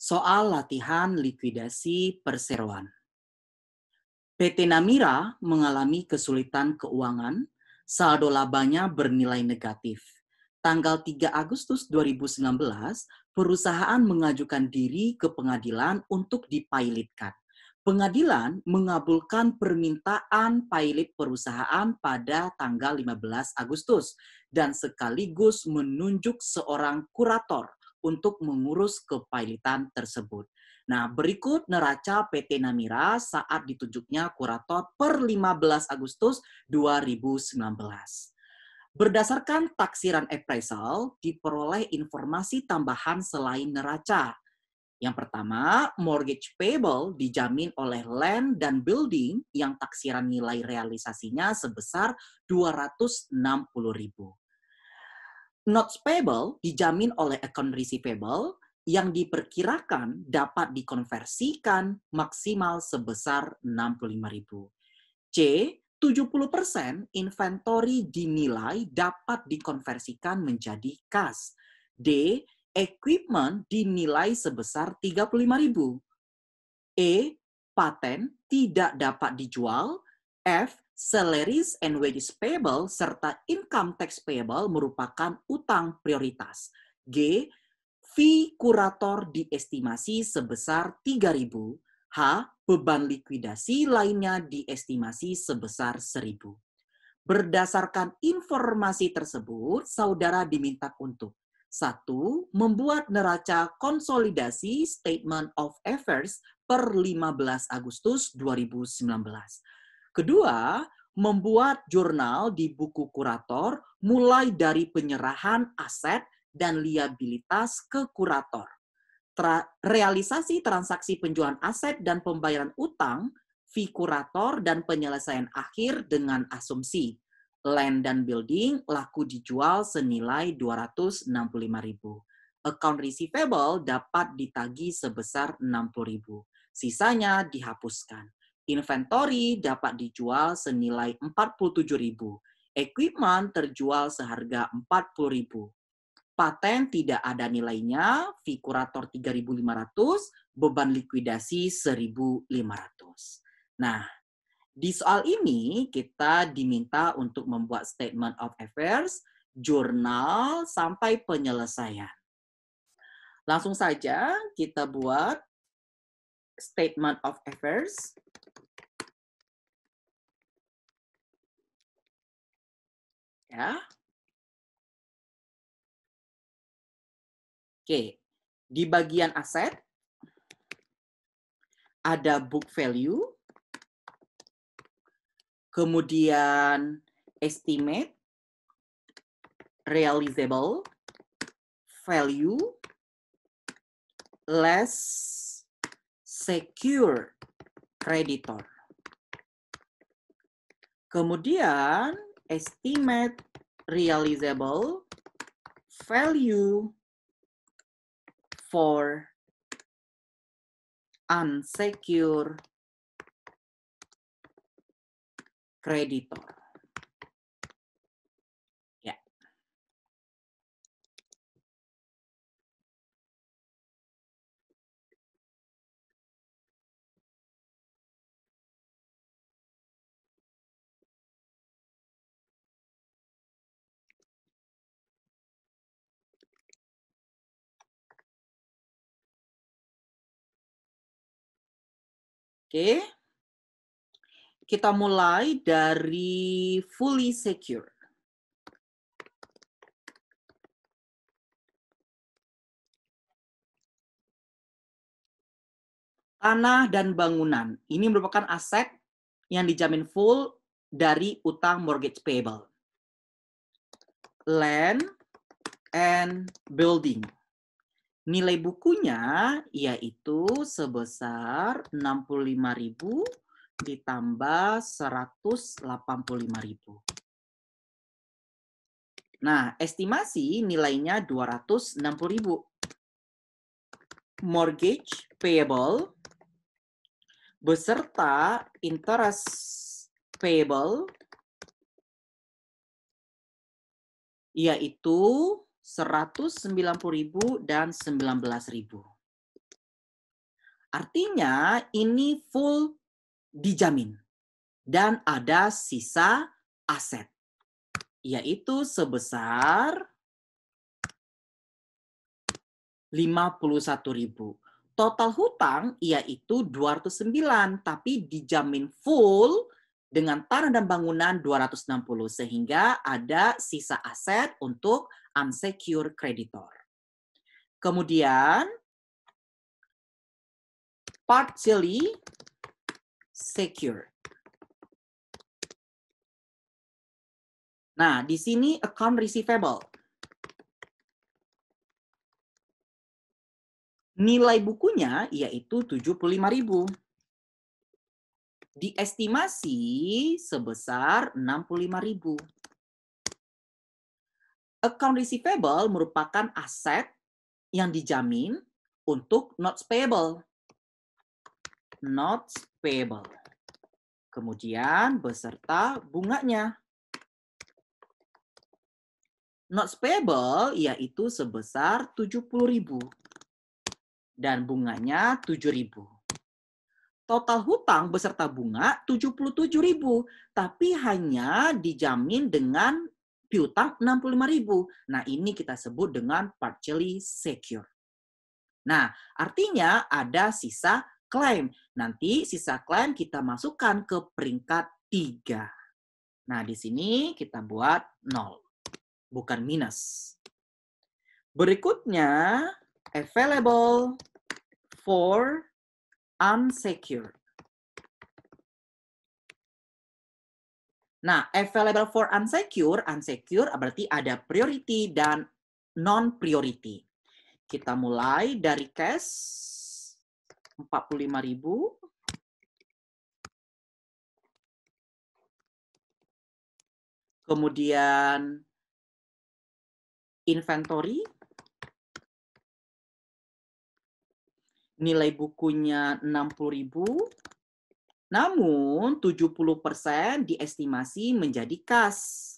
Soal latihan likuidasi perseroan. PT Namira mengalami kesulitan keuangan, saldo labanya bernilai negatif. Tanggal 3 Agustus 2019, perusahaan mengajukan diri ke pengadilan untuk dipilotkan. Pengadilan mengabulkan permintaan pilot perusahaan pada tanggal 15 Agustus dan sekaligus menunjuk seorang kurator untuk mengurus kepilotan tersebut. Nah, berikut neraca PT Namira saat ditunjuknya kurator per 15 Agustus 2019. Berdasarkan taksiran appraisal, diperoleh informasi tambahan selain neraca. Yang pertama, mortgage payable dijamin oleh land dan building yang taksiran nilai realisasinya sebesar 260.000. Notes payable dijamin oleh account receivable yang diperkirakan dapat dikonversikan maksimal sebesar 65.000. C, 70% inventory dinilai dapat dikonversikan menjadi kas. D, equipment dinilai sebesar 35.000. E, paten tidak dapat dijual. F, salaries and wages payable serta income tax payable merupakan utang prioritas. G, fee kurator diestimasi sebesar 3.000. H, beban likuidasi lainnya diestimasi sebesar 1.000. Berdasarkan informasi tersebut, saudara diminta untuk 1. Membuat neraca konsolidasi Statement of Affairs per 15 Agustus 2019. Kedua, membuat jurnal di buku kurator mulai dari penyerahan aset dan liabilitas ke kurator. Realisasi transaksi penjualan aset dan pembayaran utang, fee kurator dan penyelesaian akhir dengan asumsi land dan building laku dijual senilai 265.000. Account receivable dapat ditagih sebesar 60.000. Sisanya dihapuskan. Inventory dapat dijual senilai 47.000. Equipment terjual seharga 40.000. Paten tidak ada nilainya, fee kurator 3.500, beban likuidasi 1.500. Nah, di soal ini kita diminta untuk membuat statement of affairs, jurnal, sampai penyelesaian. Langsung saja kita buat statement of affairs. Ya. Oke, di bagian aset ada book value, kemudian estimate, realizable, value, less secure creditor. Kemudian estimate, realizable, value for unsecured creditor. Ya. Oke. Kita mulai dari fully secure. Tanah dan bangunan. Ini merupakan aset yang dijamin full dari utang mortgage payable. Land and building. Nilai bukunya yaitu sebesar 65.000 ditambah 185.000. Nah, estimasi nilainya 260.000. Mortgage payable beserta interest payable yaitu 190.000 dan 19.000. Artinya ini full dijamin dan ada sisa aset, yaitu sebesar 51.000. Total hutang yaitu 209, tapi dijamin full dengan tanah dan bangunan 260, sehingga ada sisa aset untuk unsecured creditor. Kemudian partially secure. Nah, di sini account receivable. Nilai bukunya yaitu 75.000. Diestimasi sebesar 65.000. Account receivable merupakan aset yang dijamin untuk notes payable. Notes payable. Kemudian beserta bunganya. Notes payable yaitu sebesar 70.000 dan bunganya 7.000. Total hutang beserta bunga 77.000, tapi hanya dijamin dengan piutang 65.000. Nah, ini kita sebut dengan partially secure. Nah, artinya ada sisa klaim. Nanti sisa klaim kita masukkan ke peringkat 3. Nah, di sini kita buat 0, bukan minus. Berikutnya, available for unsecured. Nah, available for unsecured berarti ada priority dan non-priority. Kita mulai dari cash 45.000. Kemudian inventory. Nilai bukunya 60.000. Namun 70% diestimasi menjadi kas.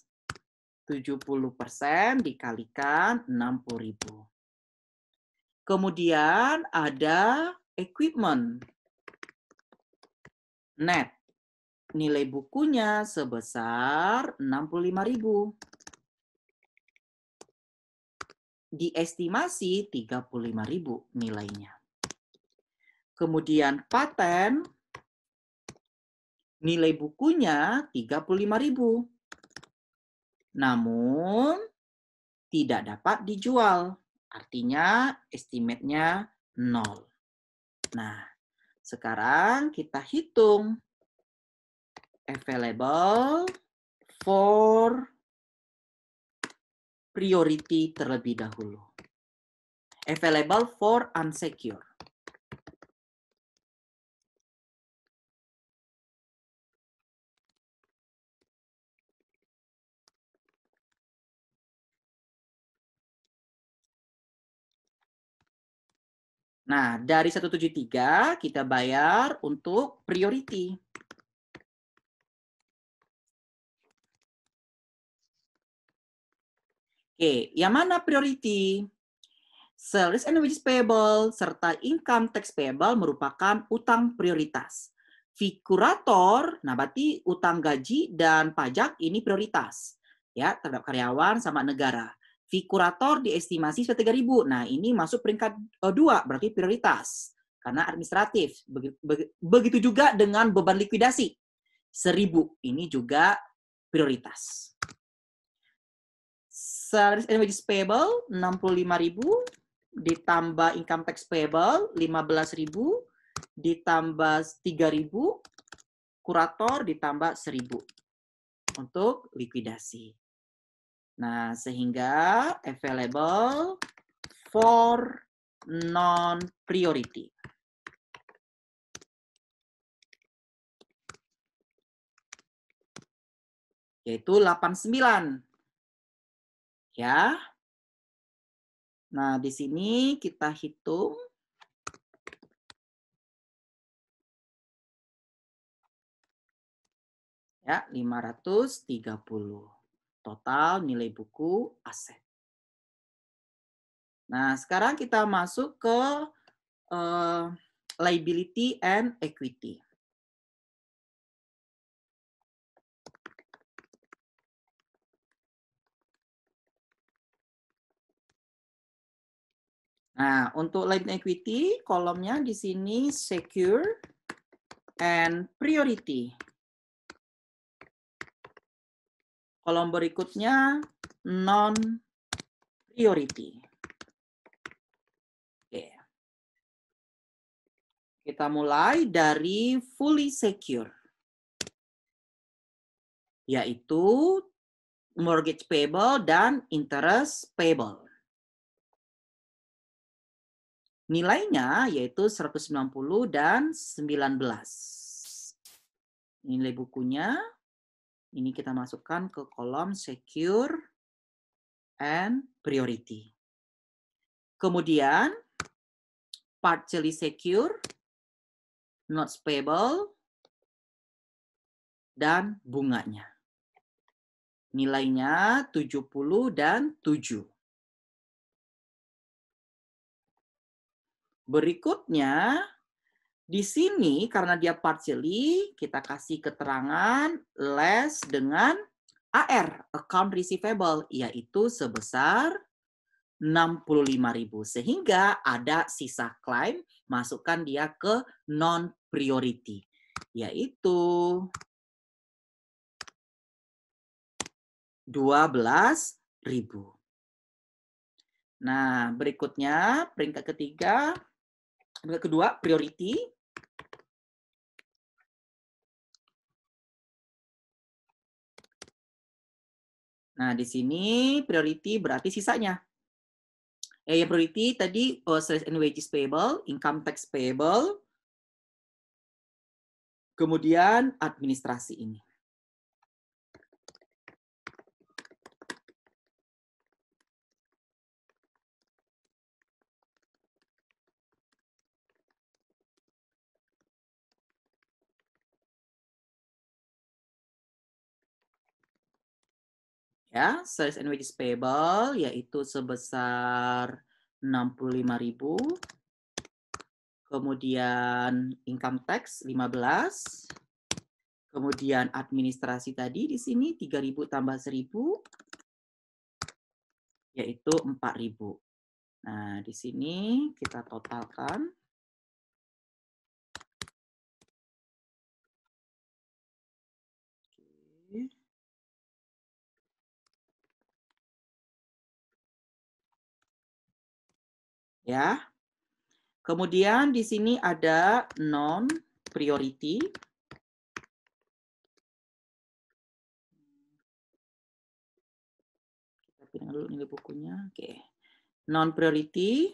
70% dikalikan 60.000. Kemudian ada equipment. Net. Nilai bukunya sebesar 65.000. Diestimasi 35.000 nilainya. Kemudian paten. Nilai bukunya 35.000. Namun tidak dapat dijual. Artinya estimate-nya 0. Nah, sekarang kita hitung available for priority terlebih dahulu. Available for unsecured. Nah, dari 173 kita bayar untuk priority. Oke, yang mana priority? Salaries and wages payable serta income tax payable merupakan utang prioritas. Figurator, nah berarti utang gaji dan pajak ini prioritas. Ya, terhadap karyawan sama negara. Figurator diestimasi 3.000. Nah, ini masuk peringkat 2, berarti prioritas. Karena administratif. Begitu juga dengan beban likuidasi. 1.000, ini juga prioritas. Salaries and wages payable 65.000 ditambah income tax payable 15.000 ditambah 3.000, kurator ditambah 1.000 untuk likuidasi. Nah, sehingga available for non-priority. Yaitu 89. Ya. Nah, di sini kita hitung. Ya, 530. Total nilai buku aset. Nah, sekarang kita masuk ke liability and equity. Nah, untuk liability and equity, kolomnya di sini secure and priority. Kolom berikutnya non-priority. Oke. Kita mulai dari fully secure, yaitu mortgage payable dan interest payable. Nilainya yaitu 190 dan 19. Nilai bukunya, ini kita masukkan ke kolom secure and priority. Kemudian, partially secure, notes payable, dan bunganya. Nilainya 70 dan 7. Berikutnya, di sini karena dia partially, kita kasih keterangan less dengan AR, account receivable, yaitu sebesar 65.000. Sehingga ada sisa klaim, masukkan dia ke non-priority, yaitu 12.000. Nah, berikutnya peringkat ketiga, peringkat kedua priority. Nah, di sini priority berarti sisanya. Yang priority tadi sales and wages payable, income tax payable, kemudian administrasi ini. Ya, sales and wages payable yaitu sebesar 65.000. Kemudian income tax 15. Kemudian administrasi tadi di sini 3.000 tambah 1.000 yaitu 4.000. Nah, di sini kita totalkan. Oke. Ya. Kemudian di sini ada non-priority. Kita pilih dulu nilai bukunya. Oke. Non-priority.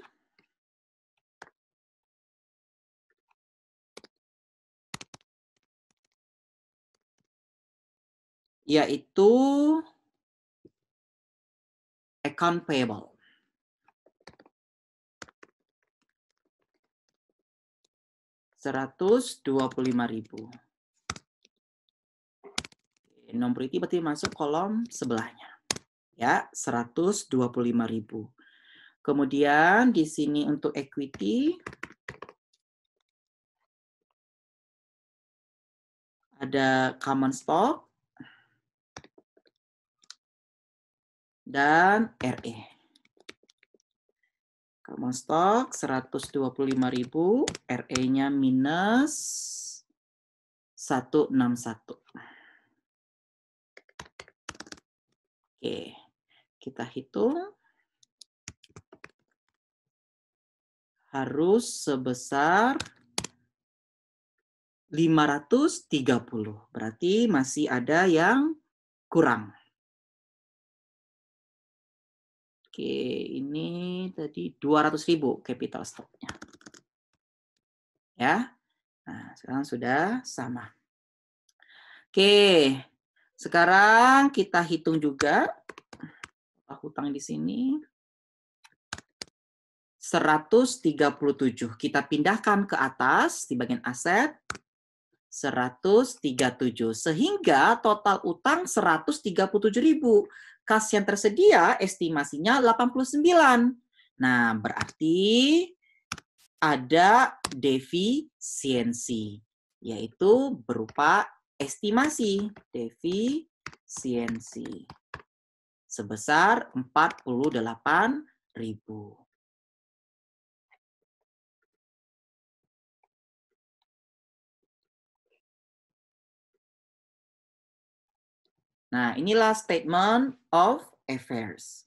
Yaitu account payable. Rp125.000. Non-priority berarti masuk kolom sebelahnya. Ya, 125.000. Kemudian di sini untuk equity ada common stock dan RE. Common stock 125.000, RE-nya minus 161. Oke, kita hitung. Harus sebesar 530. Berarti masih ada yang kurang. Oke, ini tadi 200.000 capital stock-nya. Ya. Nah, sekarang sudah sama. Oke. Sekarang kita hitung juga hutang di sini. 137. Kita pindahkan ke atas di bagian aset. 137. Sehingga total utang 137.000. Kas yang tersedia estimasinya 89. Nah, berarti ada defisiensi, yaitu berupa estimasi defisiensi sebesar 48.000. Nah, inilah statement of affairs.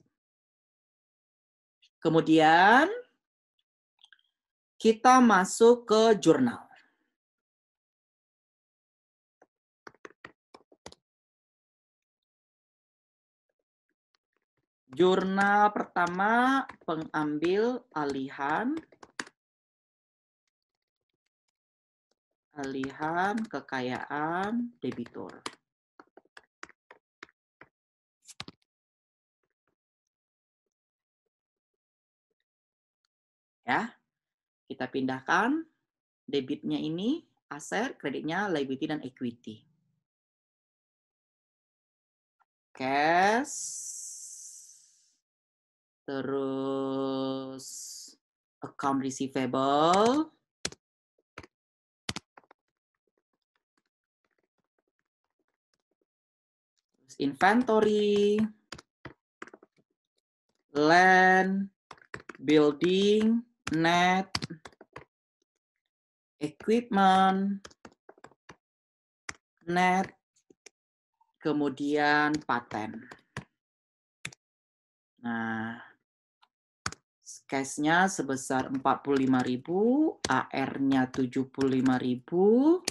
Kemudian kita masuk ke jurnal. Jurnal pertama, pengambil alihan kekayaan debitur. Ya, kita pindahkan debitnya ini aset, kreditnya liability dan equity. Cash, terus account receivable, inventory, land, building, net, equipment, net, kemudian paten. Nah, cash-nya sebesar 45.000, AR-nya 75.000,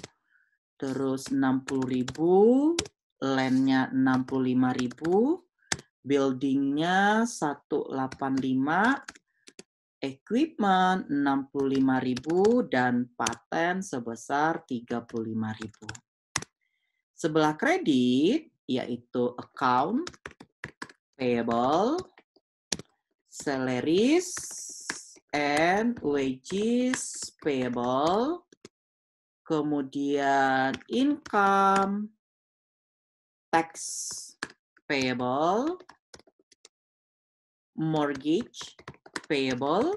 terus 60.000, land-nya 65.000, building-nya 185, equipment 65.000, dan paten sebesar 35.000. Sebelah kredit, yaitu account payable, salaries and wages payable, kemudian income tax payable, mortgage payable,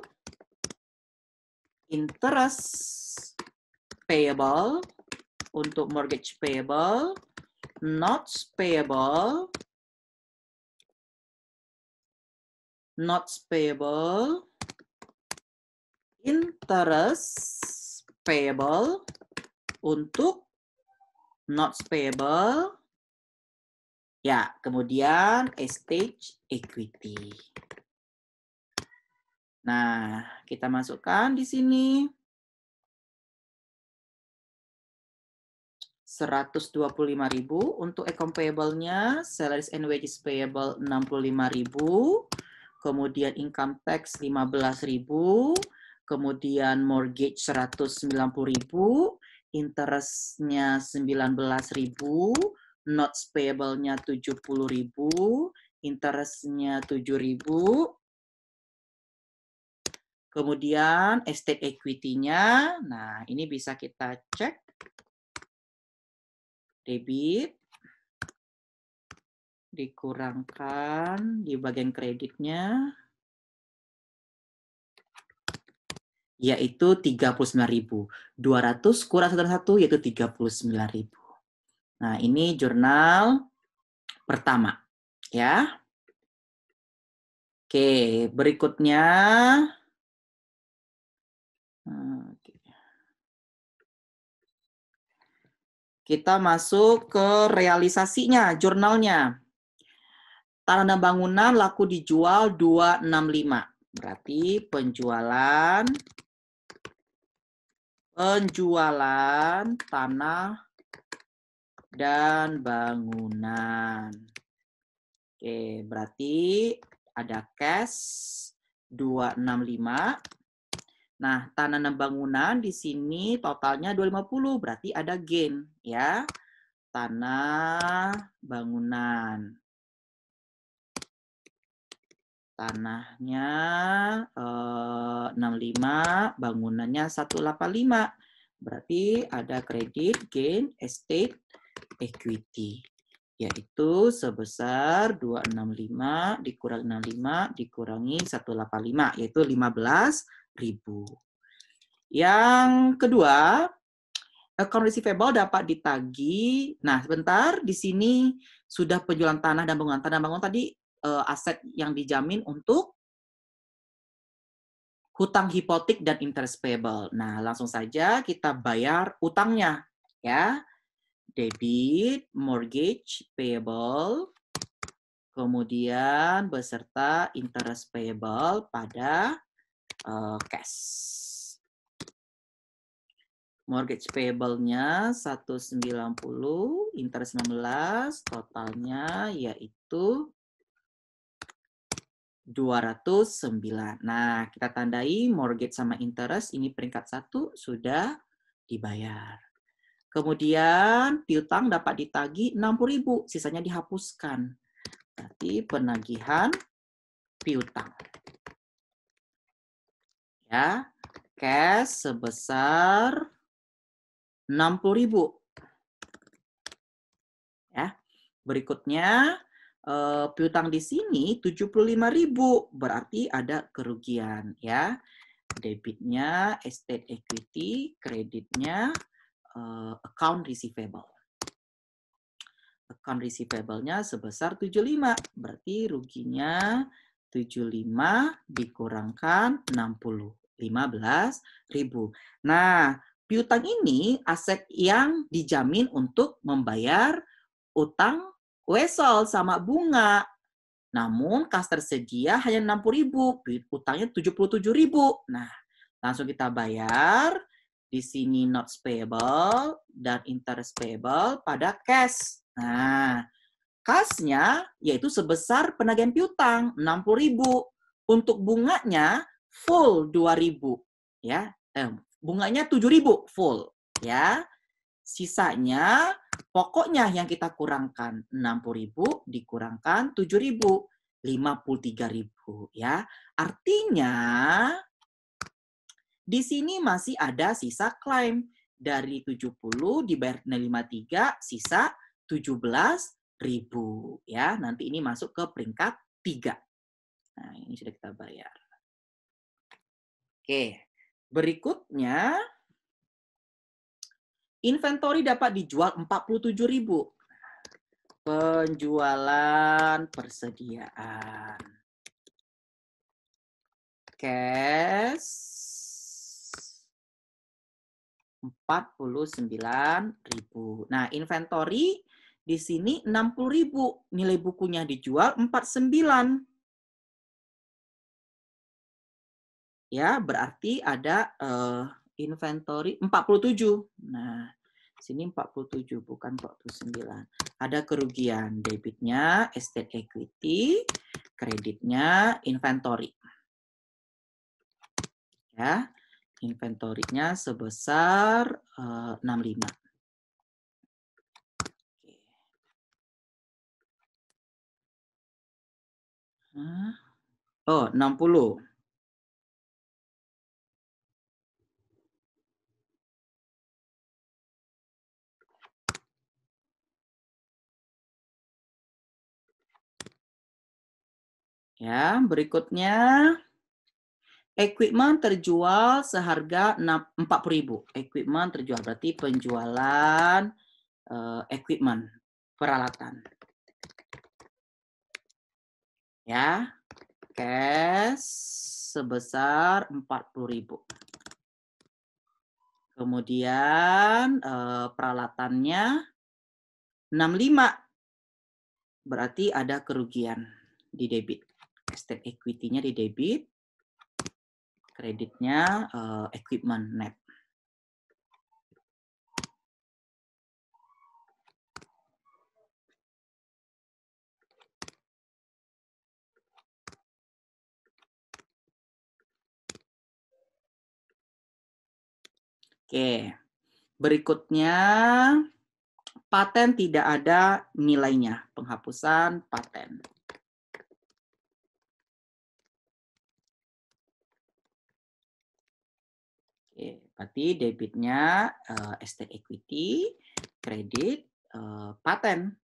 interest payable untuk mortgage payable, notes payable, interest payable untuk notes payable, ya, kemudian estate equity. Nah, kita masukkan di sini 125.000 untuk account payable-nya, salaries and wages payable 65.000, kemudian income tax 15.000, kemudian mortgage 190.000, interest-nya 19.000, notes payable-nya 70.000, interest-nya 7.000, kemudian estate equity-nya, nah ini bisa kita cek. Debit, dikurangkan di bagian kreditnya, yaitu 39.000. 200 kurang 1, yaitu 39.000. Nah, ini jurnal pertama. Ya. Oke, berikutnya. Kita masuk ke realisasinya, jurnalnya. Tanah dan bangunan laku dijual 265. Berarti penjualan tanah dan bangunan. Oke, berarti ada cash 265. Nah, tanah dan bangunan di sini totalnya 250, berarti ada gain ya. Tanah bangunan. Tanahnya 65, bangunannya 185. Berarti ada kredit, gain, estate, equity. Yaitu sebesar 265 dikurang 65 dikurangi 185, yaitu 15.000. Yang kedua, account receivable dapat ditagih. Nah, sebentar, di sini sudah penjualan tanah dan bangunan. Tanah dan bangunan tadi aset yang dijamin untuk hutang hipotek dan interest payable. Nah, langsung saja kita bayar utangnya, ya. Debit, mortgage payable, kemudian beserta interest payable pada cash. Mortgage payable-nya 190, interest 16, totalnya yaitu 209. Nah, kita tandai mortgage sama interest ini peringkat 1 sudah dibayar. Kemudian piutang dapat ditagih 60.000, sisanya dihapuskan. Berarti penagihan piutang. Ya, cash sebesar 60.000. Ya. Berikutnya piutang di sini 75.000, berarti ada kerugian, ya. Debitnya estate equity, kreditnya account receivable. Account receivable-nya sebesar 75, berarti ruginya 75 dikurangkan 60, 15.000. Nah, piutang ini aset yang dijamin untuk membayar utang wesel sama bunga. Namun kas tersedia hanya 60.000, utangnya 77.000. Nah, langsung kita bayar. Di sini notes payable dan interest payable pada cash. Nah, kasnya yaitu sebesar penagihan piutang 60.000. Untuk bunganya full 2.000, ya. Bunganya 7.000 full, ya. Sisanya pokoknya yang kita kurangkan 60.000 dikurangkan 7.000, 53.000, ya. Artinya di sini masih ada sisa klaim. Dari 70 dibayar 53, sisa 17.000, ya. Nanti ini masuk ke peringkat 3. Nah, ini sudah kita bayar. Oke. Berikutnya inventory dapat dijual 47.000. Penjualan persediaan. Cash 49.000. Nah, inventory di sini 60.000. Nilai bukunya dijual 49. Ya, berarti ada inventory 47. Nah, sini 47 bukan 49. Ada kerugian, debitnya estate equity, kreditnya inventory. Ya. Inventorinya sebesar 65. Oh, 60. Ya, berikutnya equipment terjual seharga 40.000. Equipment terjual berarti penjualan equipment, peralatan. Ya, cash sebesar 40.000. Kemudian peralatannya 65. Berarti ada kerugian di debit. Estate equity-nya di debit, kreditnya equipment net. Oke, berikutnya paten tidak ada nilainya, penghapusan paten. Oke, berarti debitnya estate equity, kredit paten,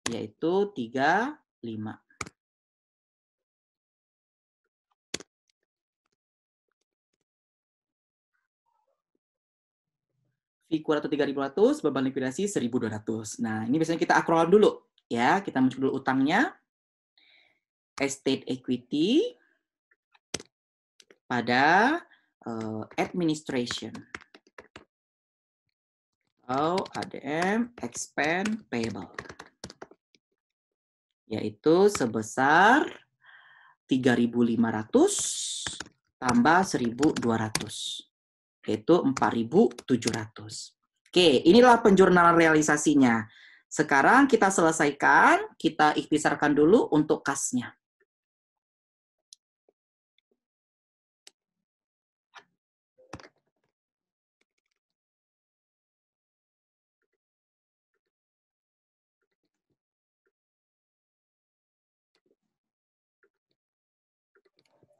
yaitu 35. fee kurator 3.500, beban likuidasi 1.200. Nah, ini biasanya kita akronim dulu. Ya, kita muncul dulu utangnya. Estate equity pada administration. ADM expand payable. Yaitu sebesar 3.500 tambah 1.200. Yaitu 4.700. Oke, inilah penjurnalan realisasinya. Sekarang kita selesaikan, kita ikhtisarkan dulu untuk kasnya.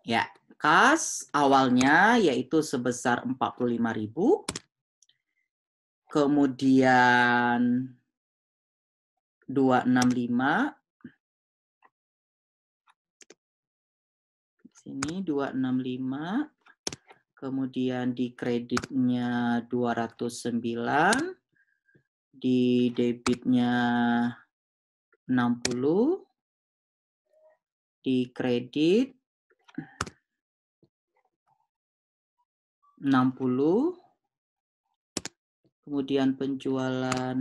Ya, kas awalnya yaitu sebesar 45.000. Kemudian 265. Sini 265. Kemudian di kreditnya 209. Di debitnya 60. Di kredit 60. Kemudian penjualan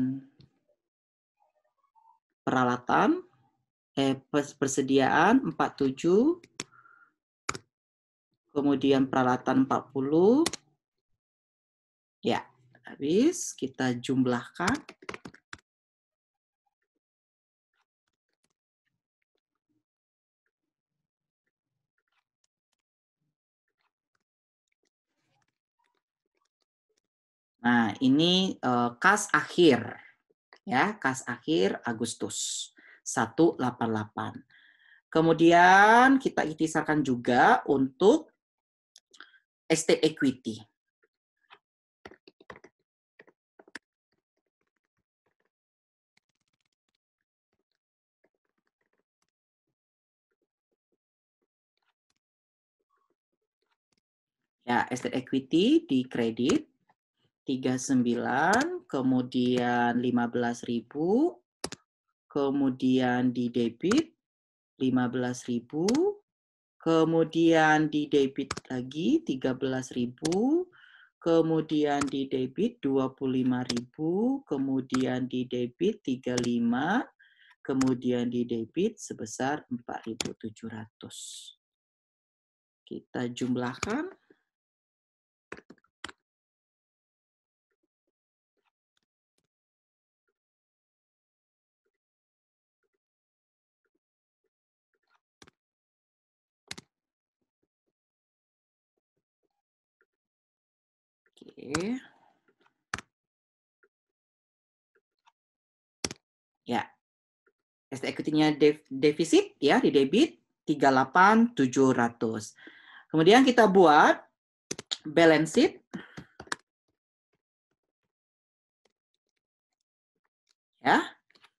peralatan, persediaan 47. Kemudian peralatan 40. Ya, habis kita jumlahkan. Nah, ini kas akhir. Ya, kas akhir Agustus 188. Kemudian kita ikhtisarkan juga untuk estate equity. Ya, estate equity di kredit 39, kemudian 15.000, kemudian di debit 15.000, kemudian di debit lagi 13.000, kemudian di debit 25.000, kemudian di debit 35, kemudian di debit sebesar 4.700. Kita jumlahkan. Oke. Ya. Estate equity-nya defisit ya di debit 38.700. Kemudian kita buat balance sheet. Ya.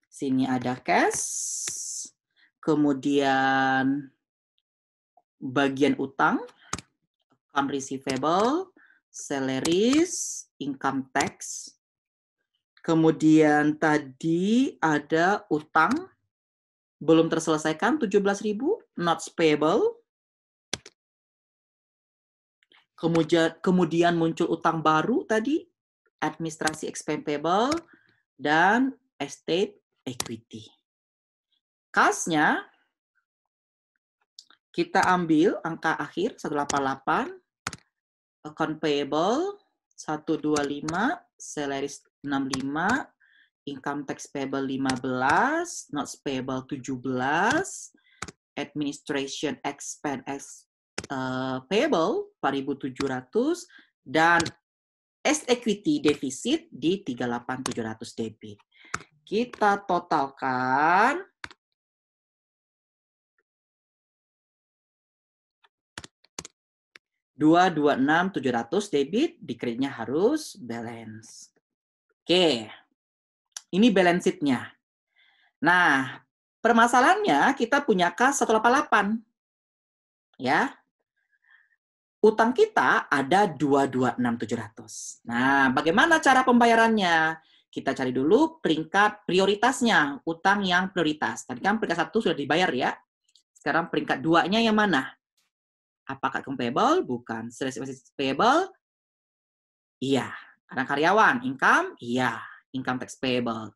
Sini ada cash. Kemudian bagian utang, account receivable, salaries, income tax. Kemudian tadi ada utang belum terselesaikan 17.000, notes payable. Kemudian muncul utang baru tadi, administrasi expense payable dan estate equity. Kasnya kita ambil angka akhir 188, account payable 125, salaries 65, income tax payable 15, notes payable 17, administration expense payable 4.700, dan estate equity defisit di 38.700 debit. Kita totalkan 226.700 debit, di kreditnya harus balance. Oke, ini balance sheet-nya. Nah, permasalahannya kita punya kas 188. Ya. Utang kita ada 226.700. Nah, bagaimana cara pembayarannya? Kita cari dulu peringkat prioritasnya, utang yang prioritas. Tadi kan peringkat 1 sudah dibayar ya. Sekarang peringkat 2-nya yang mana? Apakah account payable? Bukan. Sales payable? Iya. Ada karyawan. Income? Iya. Income tax payable.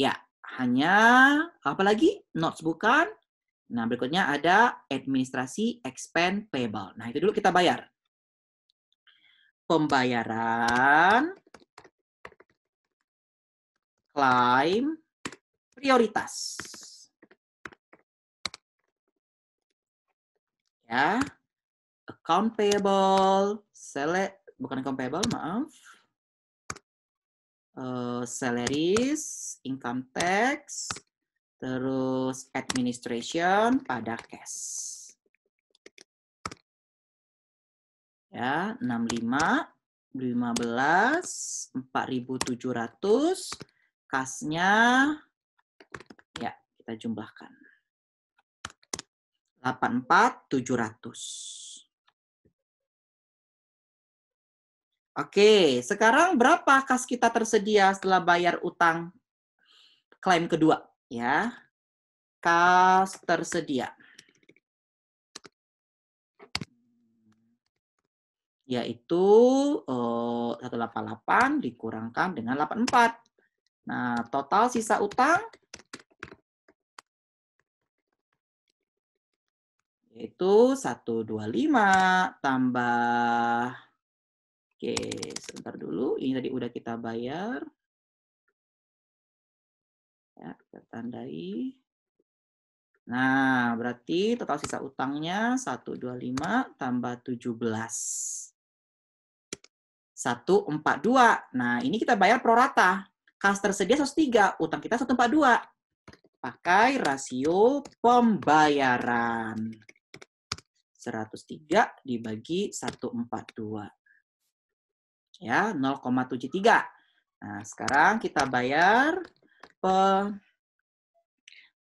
Ya, hanya apa lagi? Notes bukan. Nah, berikutnya ada administrasi expense payable. Nah, itu dulu kita bayar. Pembayaran klaim prioritas. Ya. Account payable, bukan account payable, maaf. Salaries, income tax, terus administration pada cash. Ya, 65, 15, 4.700, kasnya ya kita jumlahkan. 84.700. Oke, sekarang berapa kas kita tersedia setelah bayar utang klaim kedua? Ya, kas tersedia. Yaitu 188 dikurangkan dengan 84. Nah, total sisa utang yaitu 125 tambah, oke, sebentar dulu, ini tadi udah kita bayar. Ya, kita tandai. Nah, berarti total sisa utangnya 125 tambah 17. 142. Nah, ini kita bayar pro rata. Kas tersedia 103, utang kita 142. Pakai rasio pembayaran. 103 dibagi 142. Ya, 0,73. Nah, sekarang kita bayar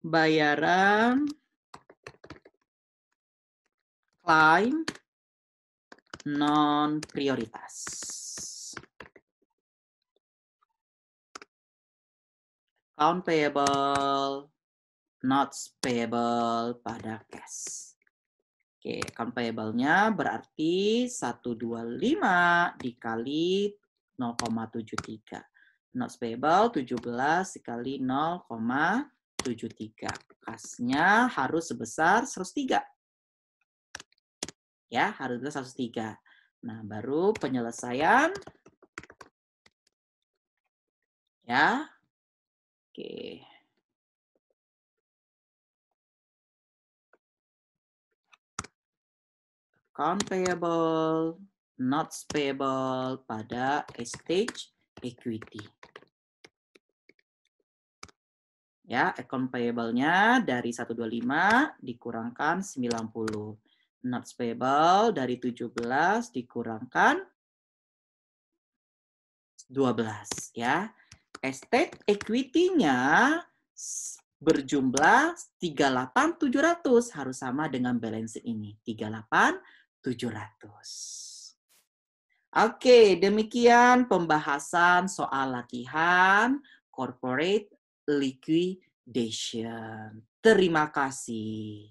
pembayaran klaim non prioritas. Account payable, notes payable pada cash. Oke, account payable-nya berarti 125 dikali 0,73. Notes payable 17 dikali 0,73. Kasnya harus sebesar 103. Ya, harus sebesar 103. Nah, baru penyelesaian. Ya. Oke. Account payable, notes payable pada stage equity. Ya, account payable-nya dari 125 dikurangkan 90. Notes payable dari 17 dikurangkan 12 ya. Estate equity-nya berjumlah 38.700, harus sama dengan balance ini, 38.700. Oke, demikian pembahasan soal latihan corporate liquidation. Terima kasih.